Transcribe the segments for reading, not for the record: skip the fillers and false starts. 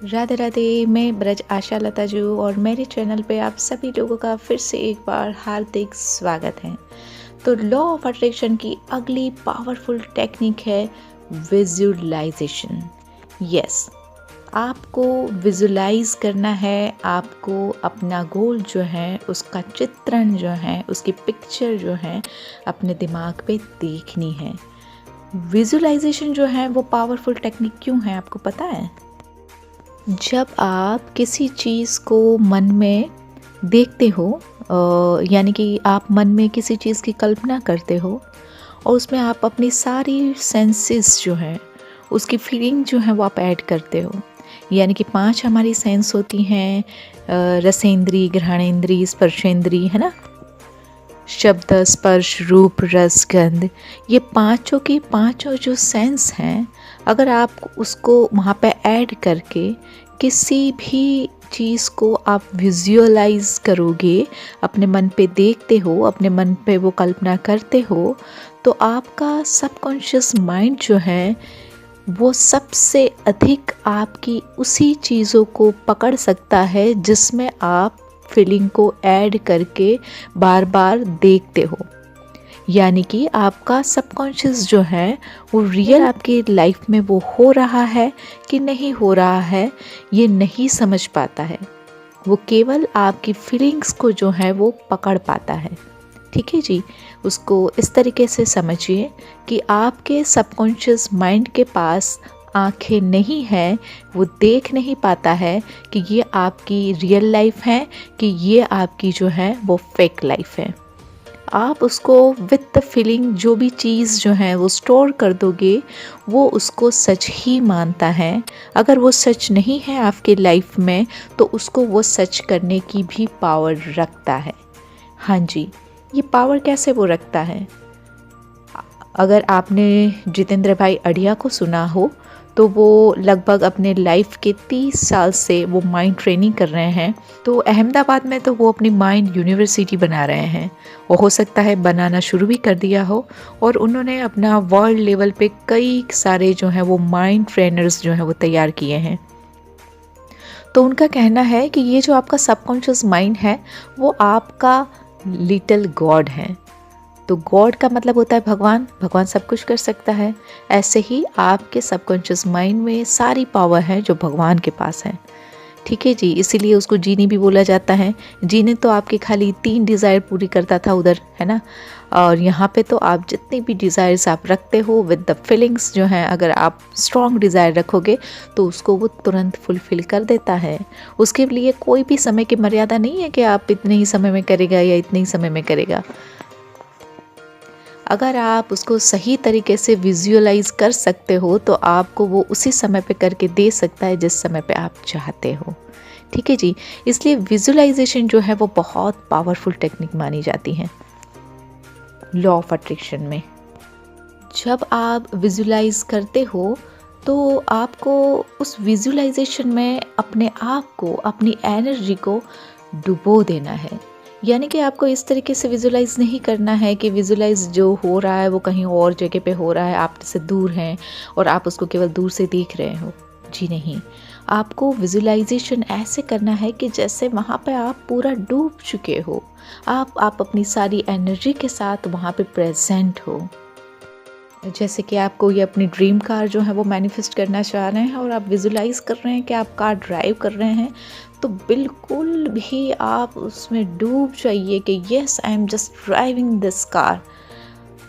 राधे राधे। मैं ब्रज आशा लता जू और मेरे चैनल पे आप सभी लोगों का फिर से एक बार हार्दिक स्वागत है। तो लॉ ऑफ अट्रैक्शन की अगली पावरफुल टेक्निक है विजुअलाइजेशन। यस, आपको विजुलाइज करना है, आपको अपना गोल जो है उसका चित्रण जो है, उसकी पिक्चर जो है अपने दिमाग पे देखनी है। विजुलाइजेशन जो है वो पावरफुल टेक्निक क्यों है आपको पता है? जब आप किसी चीज़ को मन में देखते हो, यानी कि आप मन में किसी चीज़ की कल्पना करते हो और उसमें आप अपनी सारी सेंसेस जो हैं उसकी फीलिंग जो है वो आप ऐड करते हो। यानी कि 5 हमारी सेंस होती हैं, रसेंद्री, घ्राणेंद्री, स्पर्शेंद्री, है ना, शब्द, स्पर्श, रूप, रस, गंध। ये पांचों की पांचों जो सेंस हैं, अगर आप उसको वहाँ पे ऐड करके किसी भी चीज़ को आप विजुअलाइज करोगे, अपने मन पे देखते हो, अपने मन पे वो कल्पना करते हो, तो आपका सबकॉन्शियस माइंड जो है वो सबसे अधिक आपकी उसी चीज़ों को पकड़ सकता है जिसमें आप फीलिंग को ऐड करके बार बार देखते हो। यानी कि आपका सबकॉन्शियस जो है वो रियल आपकी लाइफ में वो हो रहा है कि नहीं हो रहा है, ये नहीं समझ पाता है। वो केवल आपकी फीलिंग्स को जो है वो पकड़ पाता है। ठीक है जी, उसको इस तरीके से समझिए कि आपके सबकॉन्शियस माइंड के पास आंखें नहीं हैं, वो देख नहीं पाता है कि ये आपकी रियल लाइफ है कि ये आपकी जो है वो फेक लाइफ है। आप उसको विद द फीलिंग जो भी चीज़ जो है वो स्टोर कर दोगे, वो उसको सच ही मानता है। अगर वो सच नहीं है आपके लाइफ में तो उसको वो सच करने की भी पावर रखता है। हाँ जी, ये पावर कैसे वो रखता है? अगर आपने जितेंद्र भाई अढ़िया को सुना हो तो वो लगभग अपने लाइफ के 30 साल से वो माइंड ट्रेनिंग कर रहे हैं। तो अहमदाबाद में तो वो अपनी माइंड यूनिवर्सिटी बना रहे हैं, वो हो सकता है बनाना शुरू भी कर दिया हो। और उन्होंने अपना वर्ल्ड लेवल पे कई सारे जो है वो माइंड ट्रेनर्स जो है वो तैयार किए हैं। तो उनका कहना है कि ये जो आपका सबकॉन्शियस माइंड है वो आपका लिटिल गॉड है। तो गॉड का मतलब होता है भगवान, भगवान सब कुछ कर सकता है। ऐसे ही आपके सबकॉन्शियस माइंड में सारी पावर है जो भगवान के पास है। ठीक है जी, इसीलिए उसको जीनी भी बोला जाता है। जीनी तो आपकी खाली 3 डिज़ायर पूरी करता था उधर, है ना, और यहाँ पे तो आप जितनी भी डिज़ायर्स आप रखते हो विद द फीलिंग्स जो हैं, अगर आप स्ट्रॉन्ग डिज़ायर रखोगे तो उसको वो तुरंत फुलफ़िल कर देता है। उसके लिए कोई भी समय की मर्यादा नहीं है कि आप इतने ही समय में करेगा या इतने ही समय में करेगा। अगर आप उसको सही तरीके से विजुअलाइज कर सकते हो तो आपको वो उसी समय पे करके दे सकता है जिस समय पे आप चाहते हो। ठीक है जी, इसलिए विजुअलाइजेशन जो है वो बहुत पावरफुल टेक्निक मानी जाती है लॉ ऑफ अट्रैक्शन में। जब आप विजुअलाइज करते हो तो आपको उस विजुअलाइजेशन में अपने आप को, अपनी एनर्जी को डुबो देना है। यानी कि आपको इस तरीके से विजुलाइज नहीं करना है कि विजुलाइज जो हो रहा है वो कहीं और जगह पे हो रहा है, आपसे दूर है और आप उसको केवल दूर से देख रहे हो। जी नहीं, आपको विजुलाइजेशन ऐसे करना है कि जैसे वहाँ पे आप पूरा डूब चुके हो, आप अपनी सारी एनर्जी के साथ वहाँ पे प्रेजेंट हो। जैसे कि आप कोई अपनी ड्रीम कार जो है वो मैनिफेस्ट करना चाह रहे हैं और आप विजुलाइज कर रहे हैं कि आप कार ड्राइव कर रहे हैं, तो बिल्कुल भी आप उसमें डूब जाइए कि yes I am just driving this car.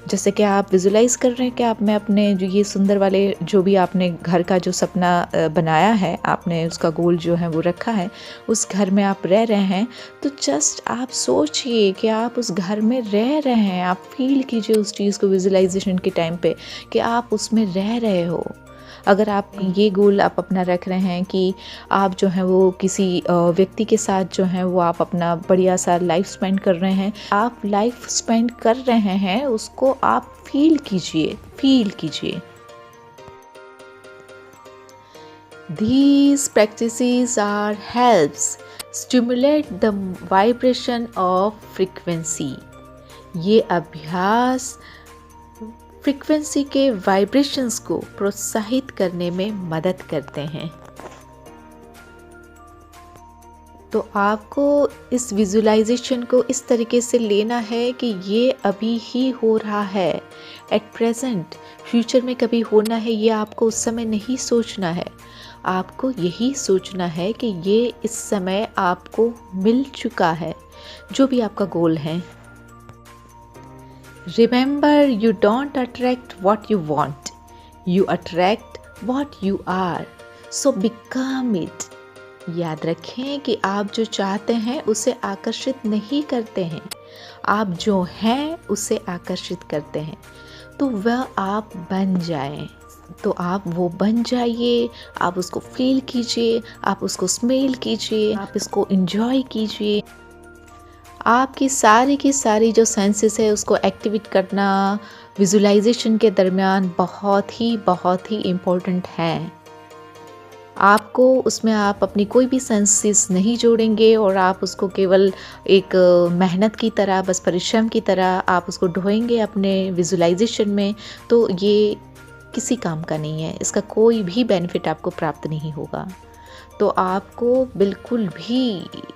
जैसे कि आप विजुलाइज कर रहे हैं कि आप में अपने जो ये सुंदर वाले जो भी आपने घर का जो सपना बनाया है, आपने उसका गोल जो है वो रखा है, उस घर में आप रह रहे हैं। तो जस्ट आप सोचिए कि आप उस घर में रह रहे हैं, आप फील कीजिए उस चीज़ को विजुलाइजेशन के टाइम पे कि आप उसमें रह रहे हो। अगर आप ये गोल आप अपना रख रहे हैं कि आप जो है वो किसी व्यक्ति के साथ जो है वो आप अपना बढ़िया सा लाइफ स्पेंड कर रहे हैं, आप लाइफ स्पेंड कर रहे हैं, उसको आप फील कीजिए, फील कीजिए। These practices are helps stimulate the vibration of frequency. ये अभ्यास फ्रीक्वेंसी के वाइब्रेशंस को प्रोत्साहित करने में मदद करते हैं। तो आपको इस विजुअलाइजेशन को इस तरीके से लेना है कि ये अभी ही हो रहा है, एट प्रेजेंट। फ्यूचर में कभी होना है ये आपको उस समय नहीं सोचना है। आपको यही सोचना है कि ये इस समय आपको मिल चुका है, जो भी आपका गोल है। Remember, you don't attract what you want, you attract what you are, so become it. याद रखें कि आप जो चाहते हैं उसे आकर्षित नहीं करते हैं, आप जो हैं उसे आकर्षित करते हैं। तो वह आप बन जाएं, तो आप वो बन जाइए, आप उसको फील कीजिए, आप उसको स्मेल कीजिए, आप इसको एंजॉय कीजिए। आपकी सारी की सारी जो सेंसेस है उसको एक्टिवेट करना विजुअलाइजेशन के दरमियान बहुत ही इम्पोर्टेंट है। आपको उसमें आप अपनी कोई भी सेंसेस नहीं जोड़ेंगे और आप उसको केवल एक मेहनत की तरह, बस परिश्रम की तरह आप उसको ढोएंगे अपने विजुअलाइजेशन में, तो ये किसी काम का नहीं है। इसका कोई भी बेनिफिट आपको प्राप्त नहीं होगा। तो आपको बिल्कुल भी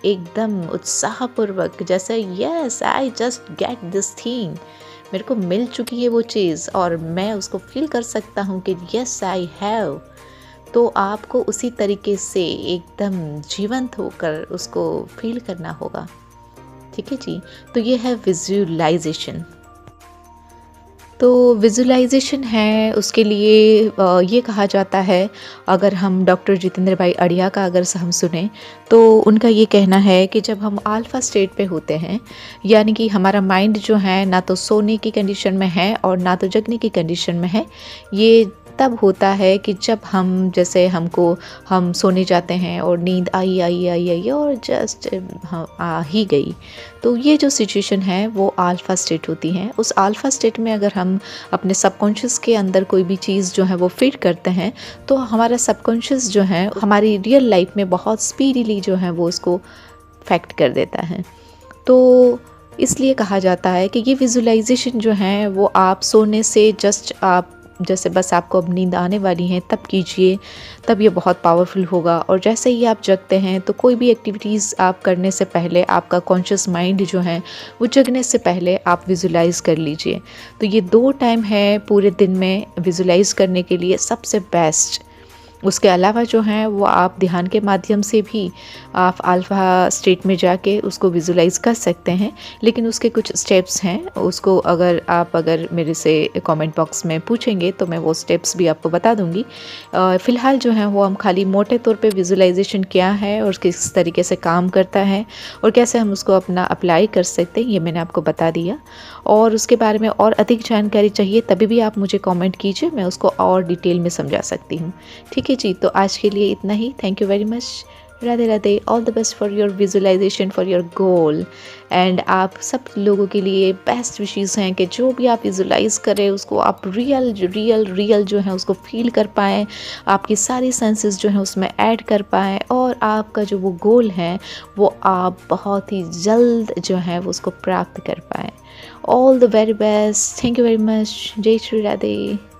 एकदम उत्साहपूर्वक, जैसे yes I just get this thing, मेरे को मिल चुकी है वो चीज़ और मैं उसको फील कर सकता हूँ कि यस आई हैव, तो आपको उसी तरीके से एकदम जीवंत होकर उसको फील करना होगा। ठीक है जी। तो ये है विजुअलाइजेशन। तो विजुअलाइजेशन है उसके लिए ये कहा जाता है, अगर हम डॉक्टर जितेंद्र भाई अड़िया का अगर हम सुने तो उनका ये कहना है कि जब हम अल्फा स्टेट पे होते हैं, यानी कि हमारा माइंड जो है ना तो सोने की कंडीशन में है और ना तो जगने की कंडीशन में है, ये तब होता है कि जब हम सोने जाते हैं और नींद आई और जस्ट आ ही गई। तो ये जो सिचुएशन है वो अल्फा स्टेट होती है। उस अल्फा स्टेट में अगर हम अपने सबकॉन्शियस के अंदर कोई भी चीज़ जो है वो फीड करते हैं, तो हमारा सबकॉन्शियस जो है हमारी रियल लाइफ में बहुत स्पीडीली जो है वो उसको फैक्ट कर देता है। तो इसलिए कहा जाता है कि ये विजुअलाइजेशन जो है वो आप सोने से जस्ट आप जैसे बस आपको अब नींद आने वाली है तब कीजिए, तब ये बहुत पावरफुल होगा। और जैसे ही आप जगते हैं तो कोई भी एक्टिविटीज़ आप करने से पहले आपका कॉन्शियस माइंड जो है वो जगने से पहले आप विजुलाइज़ कर लीजिए। तो ये 2 टाइम है पूरे दिन में विजुलाइज़ करने के लिए सबसे बेस्ट। उसके अलावा जो है वो आप ध्यान के माध्यम से भी आप अल्फ़ा स्टेट में जाके उसको विजुलाइज़ कर सकते हैं, लेकिन उसके कुछ स्टेप्स हैं। उसको अगर मेरे से कमेंट बॉक्स में पूछेंगे तो मैं वो स्टेप्स भी आपको बता दूंगी। फ़िलहाल जो है वो हम खाली मोटे तौर पे विजुलाइजेशन क्या है और किस तरीके से काम करता है और कैसे हम उसको अपना अप्लाई कर सकते हैं, ये मैंने आपको बता दिया। और उसके बारे में और अधिक जानकारी चाहिए तभी भी आप मुझे कमेंट कीजिए, मैं उसको और डिटेल में समझा सकती हूँ। ठीक है जी। तो आज के लिए इतना ही। Thank you very much. Radhe Radhe. All the best for your visualisation, for your goal. And आप सब लोगों के लिए बेस्ट विशेज़ हैं कि जो भी आप विजुअलाइज़ करें उसको आप रियल जो है उसको फील कर पाएँ, आपकी सारी सेंसेस जो हैं उसमें ऐड कर पाएँ और आपका जो वो गोल है वो आप बहुत ही जल्द जो है वो उसको प्राप्त कर पाएँ। All the very best. Thank you very much. जय श्री राधे।